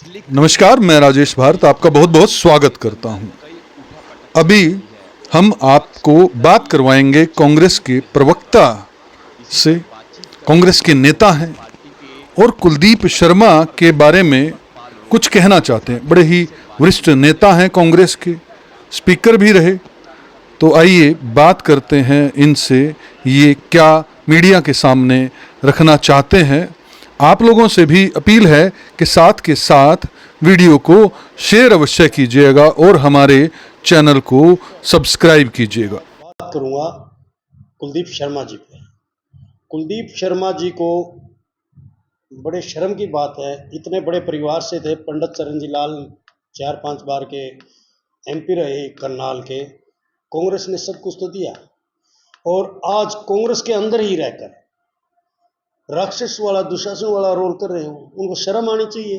नमस्कार, मैं राजेश भारत आपका बहुत बहुत स्वागत करता हूं। अभी हम आपको बात करवाएंगे कांग्रेस के प्रवक्ता से। कांग्रेस के नेता हैं और कुलदीप शर्मा के बारे में कुछ कहना चाहते हैं। बड़े ही वरिष्ठ नेता हैं कांग्रेस के, स्पीकर भी रहे। तो आइए बात करते हैं इनसे, ये क्या मीडिया के सामने रखना चाहते हैं। आप लोगों से भी अपील है कि साथ के साथ वीडियो को शेयर अवश्य कीजिएगा और हमारे चैनल को सब्सक्राइब कीजिएगा। बात करूंगा कुलदीप शर्मा जी पे। कुलदीप शर्मा जी को बड़े शर्म की बात है, इतने बड़े परिवार से थे। पंडित चरणजी लाल 4-5 बार के एमपी रहे करनाल के। कांग्रेस ने सब कुछ तो दिया और आज कांग्रेस के अंदर ही रहकर राक्षस वाला दुशासन वाला रोल कर रहे हो। उनको शर्म आनी चाहिए।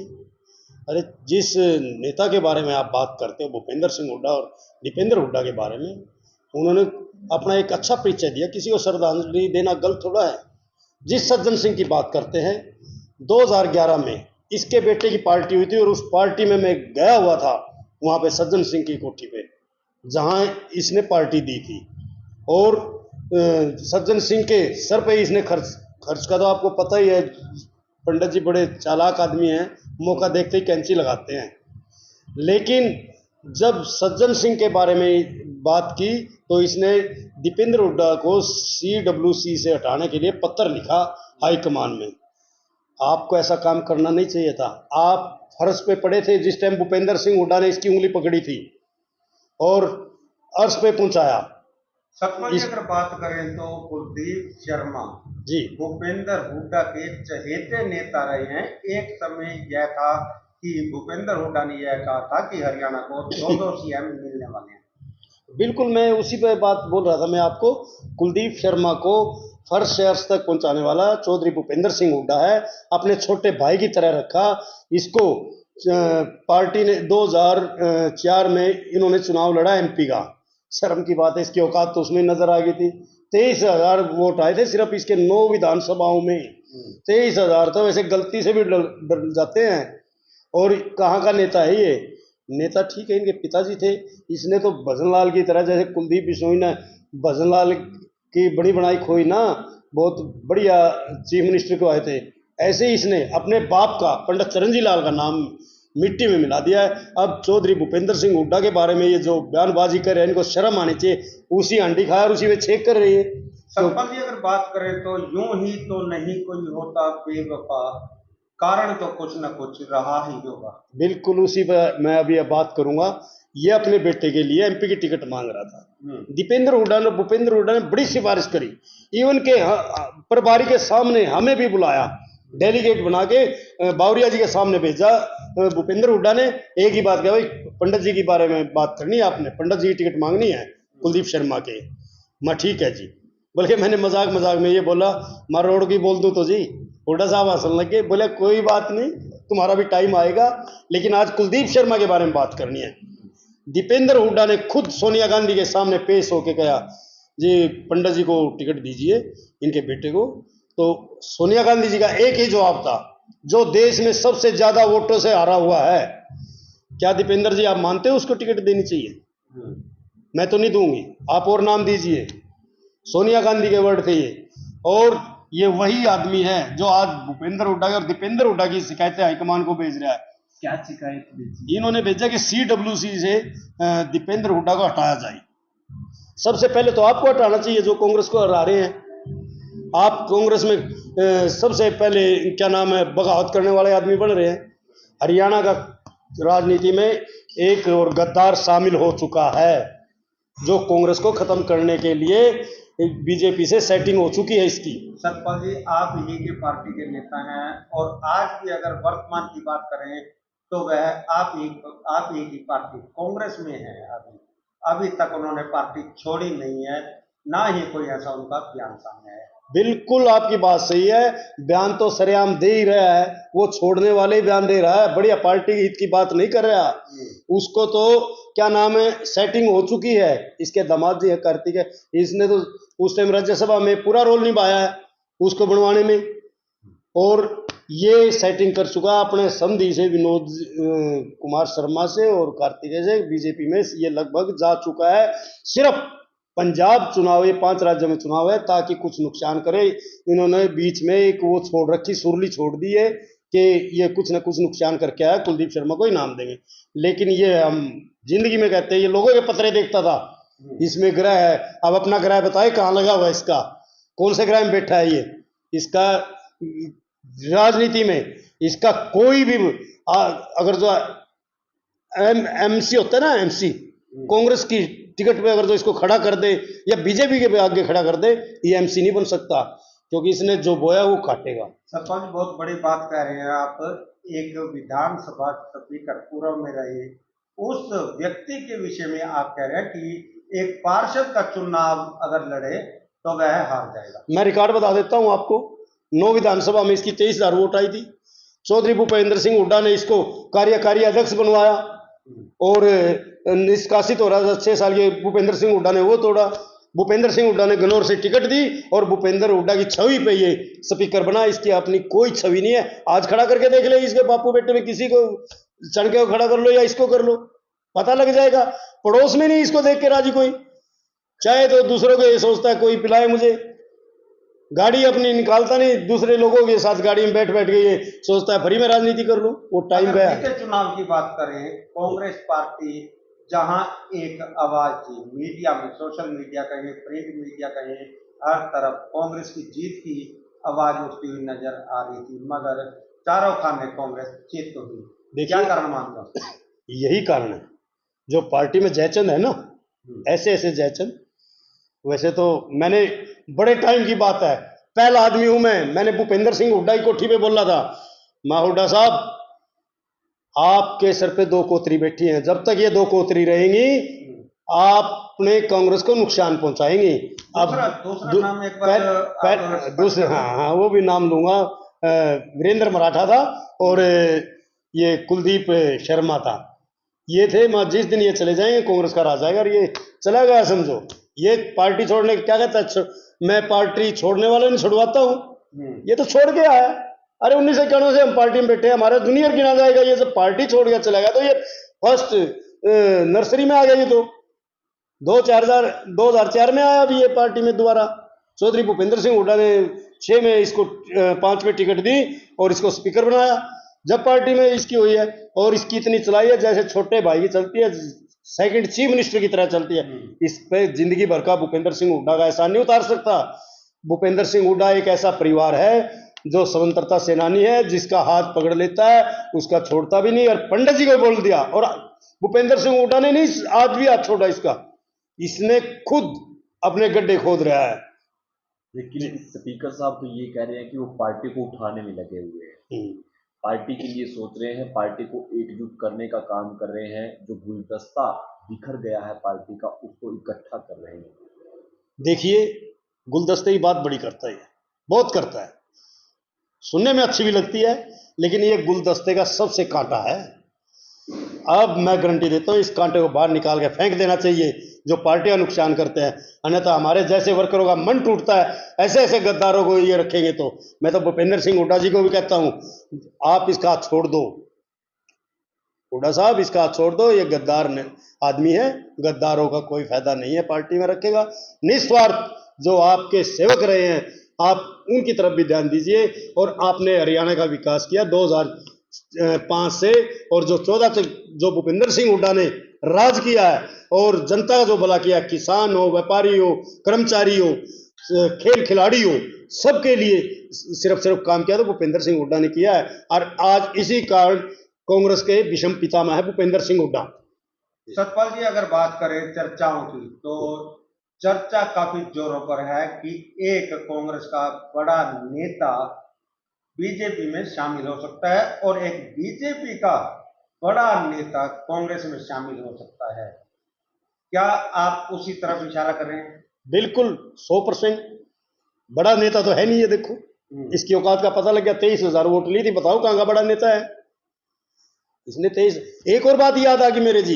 अरे जिस नेता के बारे में आप बात करते हो, भूपेंद्र सिंह हुड्डा और दीपेंद्र हुड्डा के बारे में, उन्होंने अपना एक अच्छा परिचय दिया। किसी को श्रद्धांजलि देना गलत थोड़ा है। जिस सज्जन सिंह की बात करते हैं, 2011 में इसके बेटे की पार्टी हुई थी और उस पार्टी में मैं गया हुआ था, वहाँ पे सज्जन सिंह की कोठी पे, जहाँ इसने पार्टी दी थी। और सज्जन सिंह के सर पे इसने खर्च का तो आपको पता ही है। पंडित जी बड़े चालाक आदमी हैं, मौका देखते ही कैंची लगाते हैं। लेकिन जब सज्जन सिंह के बारे में बात की तो इसने दीपेंद्र हुड्डा को CWC से हटाने के लिए पत्र लिखा हाईकमान में। आपको ऐसा काम करना नहीं चाहिए था। आप फर्श पे पड़े थे जिस टाइम भूपेंद्र सिंह हुड्डा ने इसकी उंगली पकड़ी थी और अर्श पे पहुंचाया। सपा की अगर बात करें तो कुलदीप शर्मा जी भूपेंद्र हुड्डा के चहेते नेता रहे हैं। एक समय यह था कि भूपेंद्र हुड्डा ने यह कहा था कि हरियाणा को 2 CM मिलने वाले हैं। बिल्कुल, मैं उसी पे बात बोल रहा था। मैं आपको कुलदीप शर्मा को फर्श से अर्श तक पहुंचाने वाला चौधरी भूपेंद्र सिंह हुड्डा है। अपने छोटे भाई की तरह रखा इसको। पार्टी ने 2004 में इन्होंने चुनाव लड़ा MP का। शर्म की बात है, इसकी औकात तो उसमें नजर आ गई थी। 23,000 वोट आए थे सिर्फ इसके 9 विधानसभाओं में। 23,000 तो वैसे गलती से भी डर जाते हैं। और कहाँ का नेता है ये? नेता ठीक है, इनके पिताजी थे। इसने तो भजनलाल की तरह, जैसे कुलदीप बिश्नोई ने भजनलाल की बड़ी बनाई खोई ना, बहुत बढ़िया चीफ मिनिस्टर को आए थे, ऐसे ही इसने अपने बाप का पंडित चरणजी लाल का नाम मिट्टी में मिला दिया है। अब चौधरी भूपेंद्र सिंह हुड्डा के बारे में ये जो बयानबाजी कर रहे हैं, इनको शर्म आनी चाहिए। उसी हांडी खाया और उसी में छेक कर रही है। सपा की अगर बात करें तो यूं ही तो नहीं कोई होता बेवफा, कारण तो कुछ न कुछ रहा ही होगा। बिल्कुल उसी पर मैं अभी बात करूंगा। ये अपने बेटे के लिए MP की टिकट मांग रहा था। दीपेंद्र हुड्डा ने भूपेंद्र हुड्डा ने बड़ी सिफारिश करी। इवन के प्रभारी के सामने हमें भी बुलाया, डेलीगेट बना के बावरिया जी के सामने भेजा। भूपेंद्र हुड्डा ने एक ही बात कहा, भाई पंडित जी के बारे में बात करनी है, आपने पंडित जी की टिकट मांगनी है कुलदीप शर्मा के। मैं ठीक है जी। बल्कि मैंने मजाक मजाक में ये बोला, मैं रोड की बोल दूं तो जी हुड्डा साहब हंसने लगे। बोले कोई बात नहीं, तुम्हारा भी टाइम आएगा। लेकिन आज कुलदीप शर्मा के बारे में बात करनी है। दीपेंद्र हुड्डा ने खुद सोनिया गांधी के सामने पेश होकर कहा, जी पंडित जी को टिकट दीजिए, इनके बेटे को। तो सोनिया गांधी जी का एक ही जवाब था, जो देश में सबसे ज्यादा वोटों से हारा हुआ है, क्या दीपेंद्र जी आप मानते हो उसको टिकट देनी चाहिए? मैं तो नहीं दूंगी, आप और नाम दीजिए। सोनिया गांधी के वर्ड थे ये। और ये वही आदमी है जो आज भूपेंद्र हुड्डा और दीपेंद्र हुड्डा की शिकायतें हाईकमान को भेज रहा है। क्या शिकायत भेजी? इन्होंने भेजा कि CWC से दीपेंद्र हुड्डा को हटाया जाए। सबसे पहले तो आपको हटाना चाहिए जो कांग्रेस को हरा रहे हैं। आप कांग्रेस में सबसे पहले क्या नाम है, बगावत करने वाले आदमी बन रहे हैं। हरियाणा का राजनीति में एक और गद्दार शामिल हो चुका है, जो कांग्रेस को खत्म करने के लिए BJP से सेटिंग हो चुकी है इसकी। सतपाल जी, आप ही के पार्टी के नेता हैं और आज की अगर वर्तमान की बात करें तो वह आप ही की पार्टी कांग्रेस में है। अभी तक उन्होंने पार्टी छोड़ी नहीं है, ना ही कोई ऐसा उनका बयान सामने है। बिल्कुल आपकी बात सही है। बयान तो सरेआम दे ही रहा है, वो छोड़ने वाले ही बयान दे रहा है। बढ़िया पार्टी हित की बात नहीं कर रहा। उसको तो क्या नाम है, सेटिंग हो चुकी है। इसके दामाद जी है कार्तिक है, इसने तो उस टाइम राज्यसभा में पूरा रोल निभाया है उसको बनवाने में। और ये सेटिंग कर चुका अपने संधि से, विनोद कुमार शर्मा से और कार्तिकेय से। बीजेपी में ये लगभग जा चुका है। सिर्फ पंजाब चुनाव, ये 5 राज्यों में चुनाव है, ताकि कुछ नुकसान करे। इन्होंने बीच में एक वो छोड़ रखी, सुरली छोड़ दी है कि ये कुछ न कुछ नुकसान करके आया, कुलदीप शर्मा को इनाम देंगे। लेकिन ये हम जिंदगी में कहते हैं, ये लोगों के पत्रे देखता था, इसमें ग्रह है। अब अपना ग्रह बताए कहाँ लगा हुआ है, इसका कौन से ग्रह में बैठा है ये। इसका राजनीति में इसका कोई भी अगर जो एमसी होता है ना, एमसी कांग्रेस की टिकट पे अगर जो इसको खड़ा कर दे या बीजेपी के आगे खड़ा कर दे, ये एमसी नहीं बन सकता, क्योंकि इसने जो बोया वो काटेगा। सरपंच बहुत बड़ी बात कह रहे हैं आप। एक विधानसभा स्पीकर पूर्व में रहे उस व्यक्ति के विषय में आप कह रहे हैं कि एक पार्षद का चुनाव अगर लड़े तो वह हार जाएगा। मैं रिकॉर्ड बता देता हूं आपको, 9 विधानसभा में इसकी 23,000 वोट आई थी। चौधरी भूपेंद्र सिंह हुड्डा ने इसको कार्यकारी अध्यक्ष बनवाया और निष्कासित हो रहा था 6 साल के भूपेंद्र सिंह हुड्डा ने वो तोड़ा। भूपेंद्र सिंह हुड्डा ने गनौर से टिकट दी और भूपेंद्र हुड्डा की छवि पे ये स्पीकर बना। इसकी अपनी कोई छवि नहीं है। आज खड़ा करके देख ले, इसके बापू बेटे में किसी को चढ़ के खड़ा कर लो या इसको कर लो, पता लग जाएगा। पड़ोस में नहीं इसको देख के राजी कोई, चाहे तो दूसरों को ये सोचता है कोई पिलाए मुझे, गाड़ी अपनी निकालता नहीं, दूसरे लोगों के साथ गाड़ी में बैठ बैठ के ये सोचता है फ्री में राजनीति कर लो। वो टाइम गया। बीते चुनाव की बात करें, कांग्रेस पार्टी जहां एक आवाज थी मीडिया में, सोशल मीडिया कहें, प्रिंट मीडिया कहें, हर तरफ कांग्रेस की जीत की आवाज उठती हुई नजर आ रही थी, मगर चारों खाने कांग्रेस जीत तो हुई। क्या कारण मानते हो? यही कारण है, जो पार्टी में जयचंद है ना, ऐसे ऐसे जयचंद। वैसे तो मैंने बड़े टाइम की बात है, पहला आदमी हूं मैंने भूपेंद्र सिंह हुड्डा की कोठी पे बोला था, मां हुड्डा साहब आपके सर पे 2 कोतरी बैठी हैं, जब तक ये 2 कोतरी रहेंगी आपने कांग्रेस को नुकसान पहुंचाएंगी। अब दूसरा नाम एक बार दूसरे, हाँ वो भी नाम लूंगा। वीरेंद्र मराठा था और ये कुलदीप शर्मा था, ये थे। मैं जिस दिन ये चले जाएंगे कांग्रेस का राज आएगा। और ये चला गया समझो, ये पार्टी छोड़ने क्या कहता है, मैं पार्टी छोड़ने वाला नहीं छुड़वाता हूँ, ये तो छोड़ के आया। अरे 1991 से हम पार्टी में बैठे, हमारा जूनियर गिना जाएगा। ये जब पार्टी छोड़ के चला गया तो ये फर्स्ट नर्सरी में आ गया। ये तो 2004 में आया अभी ये पार्टी में दोबारा। चौधरी भूपेंद्र सिंह हुड्डा ने 6 में इसको 5 में टिकट दी और इसको स्पीकर बनाया। जब पार्टी में इसकी हुई है और इसकी इतनी चलाई है जैसे छोटे भाई की चलती है, सेकंड चीफ मिनिस्टर की तरह चलती है। इस पे जिंदगी भर का भूपेंद्र सिंह हुड्डा का एहसान नहीं उतार सकता। भूपेंद्र सिंह हुड्डा एक ऐसा परिवार है जो स्वतंत्रता सेनानी है, जिसका हाथ पकड़ लेता है उसका छोड़ता भी नहीं। और पंडित जी को बोल दिया, और भूपेंद्र सिंह हुड्डा ने नहीं आज भी हाथ छोड़ा इसका, इसने खुद अपने गड्ढे खोद रहा है। लेकिन स्पीकर साहब तो ये कह रहे हैं कि वो पार्टी को उठाने में लगे हुए हैं, पार्टी के लिए सोच रहे हैं, पार्टी को एकजुट करने का काम कर रहे हैं, जो गुलदस्ता बिखर गया है पार्टी का उसको इकट्ठा कर रहे हैं। देखिए, गुलदस्ते की बात बड़ी करता है, बहुत करता है, सुनने में अच्छी भी लगती है, लेकिन ये गुलदस्ते का सबसे कांटा है। अब मैं गारंटी देता हूं, इस कांटे को बाहर निकाल के फेंक देना चाहिए जो पार्टियां नुकसान करते हैं, अन्यथा हमारे जैसे वर्करों का मन टूटता है। ऐसे ऐसे गद्दारों को ये रखेंगे तो मैं तो भूपेंद्र सिंह हुड्डा जी को भी कहता हूं, आप इसका हाथ छोड़ दो, हुड्डा साहब इसका हाथ छोड़ दो, ये गद्दार आदमी है, गद्दारों का कोई फायदा नहीं है पार्टी में रखेगा। निस्वार्थ जो आपके सेवक रहे हैं आप उनकी तरफ भी ध्यान दीजिए। और आपने हरियाणा का विकास किया 2005 से, और जो 14 तक जो भूपेंद्र सिंह हुड्डा ने राज किया है और जनता का जो भला किया, किसान हो, व्यापारी हो, कर्मचारी हो, खेल खिलाड़ी हो, सबके लिए सिर्फ काम किया तो भूपेंद्र सिंह हुड्डा ने किया है। और आज इसी कारण कांग्रेस के विषम पितामह है भूपेंद्र सिंह हुड्डा। सतपाल जी, अगर बात करें चर्चाओं की, तो चर्चा काफी जोरों पर है कि एक कांग्रेस का बड़ा नेता बीजेपी में शामिल हो सकता है और एक बीजेपी का बड़ा नेता कांग्रेस में शामिल हो सकता है। क्या आप उसी तरफ इशारा कर रहे हैं? बिल्कुल 100%। बड़ा नेता तो है नहीं, ये देखो इसकी औकात का पता लग गया। 23,000 वोट ली थी, बताओ कहां का बड़ा नेता है इसने 23। एक और बात याद आ गई मेरे जी,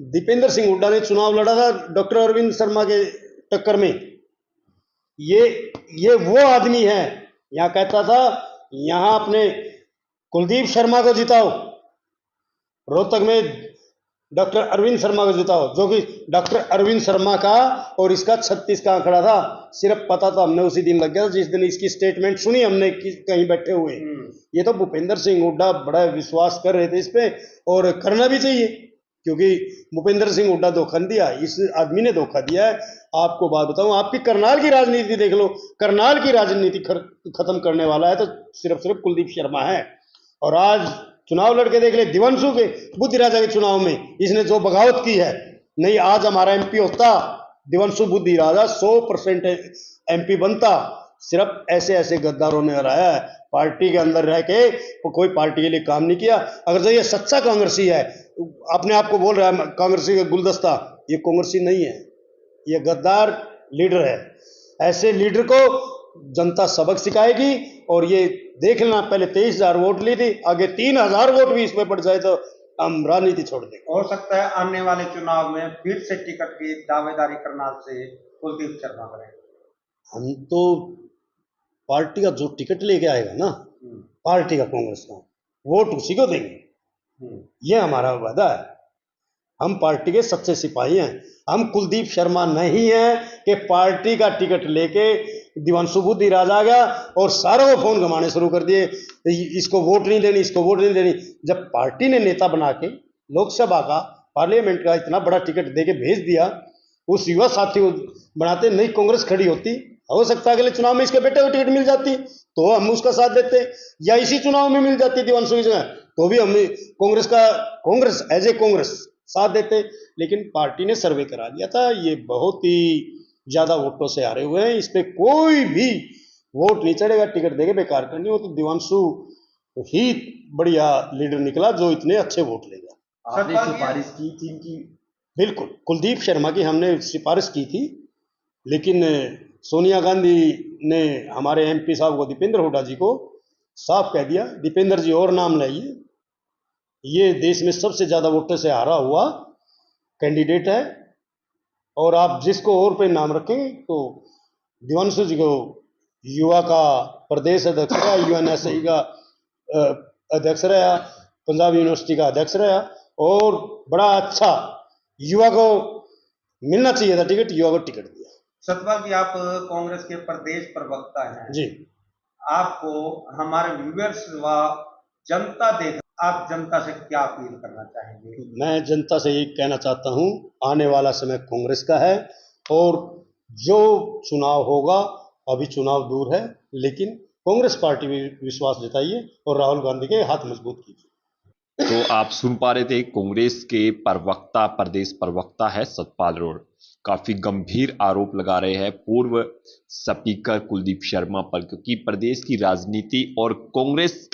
दीपेंद्र सिंह हुड्डा ने चुनाव लड़ा था डॉक्टर अरविंद शर्मा के टक्कर में। ये वो आदमी है, यहां कहता था यहाँ अपने कुलदीप शर्मा को जिताओ, रोहतक में डॉक्टर अरविंद शर्मा को जिताओ, जो कि डॉक्टर अरविंद शर्मा का और इसका 36 का आंकड़ा था। सिर्फ पता तो हमने उसी दिन लग गया जिस दिन इसकी स्टेटमेंट सुनी हमने कहीं बैठे हुए। ये तो भूपेंद्र सिंह हुड्डा बड़ा विश्वास कर रहे थे इस पे, और करना भी चाहिए, क्योंकि भूपेंद्र सिंह हुड्डा धोखा नहीं दिया, इस आदमी ने धोखा दिया है। आपको बात बताऊं, आपकी करनाल की राजनीति देख लो, करनाल की राजनीति खत्म करने वाला है तो सिर्फ कुलदीप शर्मा है। और आज चुनाव लड़के देख ले, दिवंशु के बुद्धि राजा के चुनाव में इसने जो बगावत की है, नहीं आज हमारा एमपी होता दिवंशु बुद्धि राजा 100% एमपी बनता। सिर्फ ऐसे ऐसे गद्दारों ने हराया है, पार्टी के अंदर रह के कोई पार्टी के लिए काम नहीं किया। अगर जो ये सच्चा कांग्रेसी है, अपने आप को बोल रहा है कांग्रेसी का गुलदस्ता, ये कांग्रेसी नहीं है, ये गद्दार लीडर है। ऐसे लीडर को जनता सबक सिखाएगी। और ये देख लेना, पहले 23,000 वोट ली थी, आगे 3,000 वोट भी इसमें पड़ जाए तो हम राजनीति छोड़ देंगे। हो सकता है आने वाले चुनाव में फिर से टिकट की दावेदारी करनाल से कुलदीप शर्मा करें। हम तो पार्टी का जो टिकट लेके आएगा ना, पार्टी का, कांग्रेस का, वोट उसी को देंगे, ये हमारा वादा है। हम पार्टी के सच्चे सिपाही हैं। हम कुलदीप शर्मा नहीं हैं कि पार्टी का टिकट लेके दिवंशु बुद्धि राजा आ गया और सारों को फोन घुमाने शुरू कर दिए, इसको वोट नहीं देनी, इसको वोट नहीं देनी। जब पार्टी ने नेता बना के लोकसभा का, पार्लियामेंट का इतना बड़ा टिकट दे के भेज दिया, उस युवा साथी को बनाते, नई कांग्रेस खड़ी होती, हो सकता है अगले चुनाव में इसके बेटे को टिकट मिल जाती तो हम उसका साथ देते, या इसी चुनाव में मिल जाती दिवंशु की जगह तो भी हम कांग्रेस एज ए कांग्रेस साथ देते। लेकिन पार्टी ने सर्वे करा दिया था, ये बहुत ही ज्यादा वोटों से हारे हुए हैं, इस पे कोई भी वोट नहीं चढ़ेगा, टिकट देके बेकार करनी हो तो दिवंशु ही बढ़िया लीडर निकला जो इतने अच्छे वोट लेगा। आपने सिफारिश की थी इनकी? बिल्कुल, कुलदीप शर्मा की हमने सिफारिश की थी, लेकिन सोनिया गांधी ने हमारे एमपी साहब को, दीपेंद्र हुड्डा जी को साफ कह दिया, दीपेंद्र जी और नाम लाइए, ये देश में सबसे ज्यादा वोटों से हारा हुआ कैंडिडेट है, और आप जिसको और पे नाम रखेंगे तो दिवंशु जी को युवा का प्रदेश अध्यक्ष रहा, यूएनएसआई का अध्यक्ष रहा, पंजाब यूनिवर्सिटी का अध्यक्ष रहा, और बड़ा अच्छा युवा को मिलना चाहिए था टिकट, युवा को टिकट दिया। सतपाल जी, आप कांग्रेस के प्रदेश प्रवक्ता हैं जी, आपको हमारे व्यूअर्स व जनता देख, आप जनता से क्या अपील करना चाहेंगे? मैं जनता से ये कहना चाहता हूं, आने वाला समय कांग्रेस का है, और जो चुनाव होगा, अभी चुनाव दूर है, लेकिन कांग्रेस पार्टी में विश्वास जताइए और राहुल गांधी के हाथ मजबूत कीजिए। तो आप सुन पा रहे थे कांग्रेस के प्रवक्ता, प्रदेश प्रवक्ता है सतपाल रोड, काफी गंभीर आरोप लगा रहे हैं पूर्व स्पीकर कुलदीप शर्मा पर, क्योंकि प्रदेश की राजनीति और कांग्रेस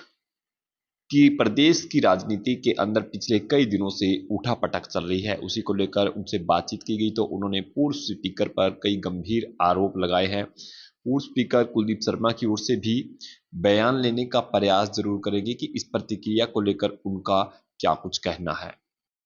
की प्रदेश की राजनीति के अंदर पिछले कई दिनों से उठापटक चल रही है। उसी को लेकर उनसे बातचीत की गई तो उन्होंने पूर्व स्पीकर पर कई गंभीर आरोप लगाए हैं। पूर्व स्पीकर कुलदीप शर्मा की ओर से भी बयान लेने का प्रयास जरूर करेंगे कि इस प्रतिक्रिया को लेकर उनका क्या कुछ कहना है।